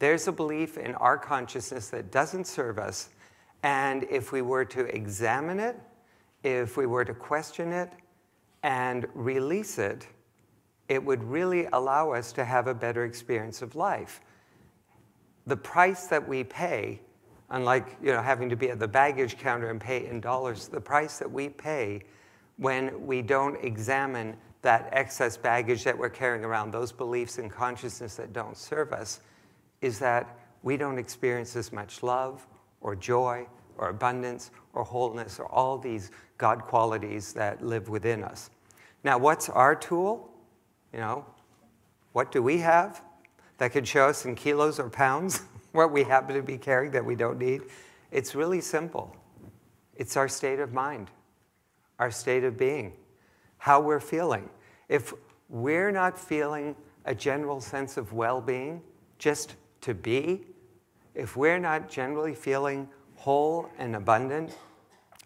There's a belief in our consciousness that doesn't serve us, and if we were to examine it, if we were to question it and release it, it would really allow us to have a better experience of life. The price that we pay, unlike having to be at the baggage counter and pay in dollars, the price that we pay when we don't examine that excess baggage that we're carrying around, those beliefs and consciousness that don't serve us, is that we don't experience as much love or joy or abundance or wholeness or all these God qualities that live within us. Now, what's our tool? What do we have that could show us in kilos or pounds what we happen to be carrying that we don't need? It's really simple. It's our state of mind, our state of being, how we're feeling. If we're not feeling a general sense of well-being, just to be, if we're not generally feeling whole and abundant,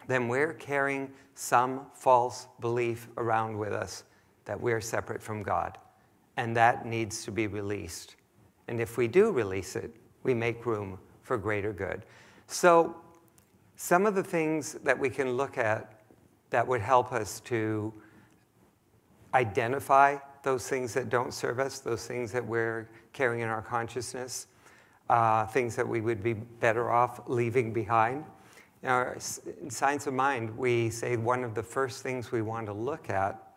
then we're carrying some false belief around with us that we're separate from God. And that needs to be released. And if we do release it, we make room for greater good. So some of the things that we can look at that would help us to identify those things that don't serve us, those things that we're carrying in our consciousness, things that we would be better off leaving behind. In Science of Mind, we say one of the first things we want to look at,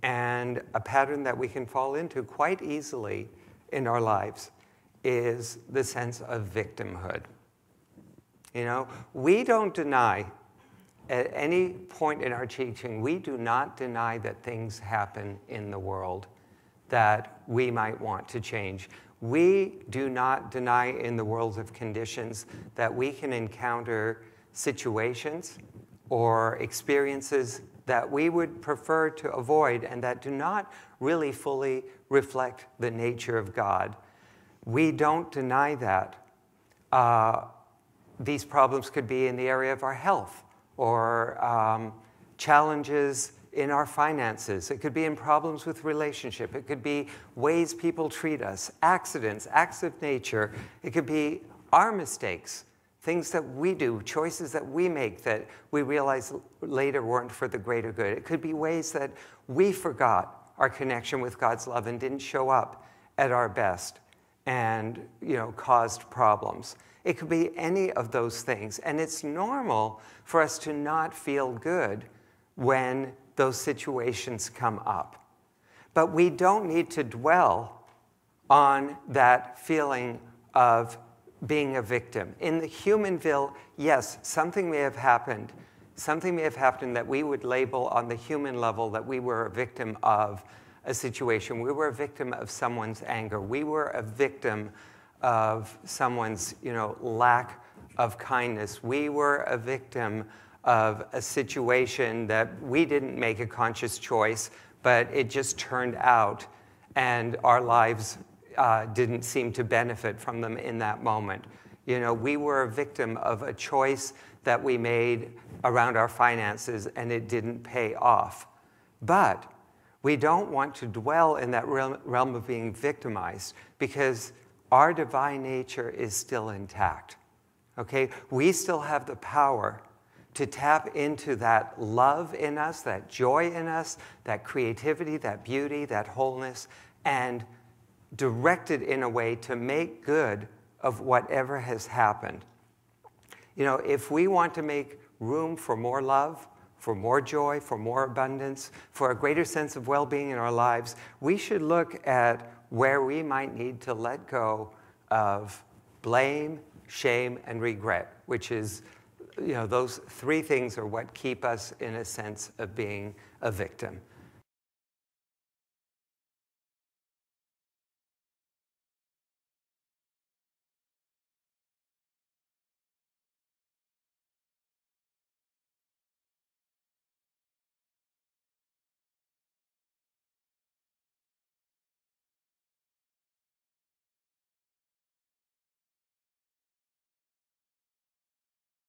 and a pattern that we can fall into quite easily in our lives, is the sense of victimhood. We don't deny, at any point in our teaching, we do not deny that things happen in the world that we might want to change. We do not deny in the world of conditions that we can encounter situations or experiences that we would prefer to avoid and that do not really fully reflect the nature of God. We don't deny that. These problems could be in the area of our health or challenges in our finances. It could be in problems with relationship. It could be ways people treat us, accidents, acts of nature. It could be our mistakes, things that we do, choices that we make that we realize later weren't for the greater good. It could be ways that we forgot our connection with God's love and didn't show up at our best and caused problems. It could be any of those things. And it's normal for us to not feel good when those situations come up. But we don't need to dwell on that feeling of being a victim. In the humanville, yes, something may have happened that we would label on the human level that we were a victim of a situation. We were a victim of someone's anger. We were a victim of someone's, lack of kindness. We were a victim of a situation that we didn't make a conscious choice, but it just turned out, and our lives didn't seem to benefit from them in that moment. We were a victim of a choice that we made around our finances, and it didn't pay off. But we don't want to dwell in that realm of being victimized, because our divine nature is still intact. Okay? We still have the power to tap into that love in us, that joy in us, that creativity, that beauty, that wholeness, and direct it in a way to make good of whatever has happened. If we want to make room for more love, for more joy, for more abundance, for a greater sense of well-being in our lives, we should look at where we might need to let go of blame, shame, and regret, which is, those three things are what keep us in a sense of being a victim.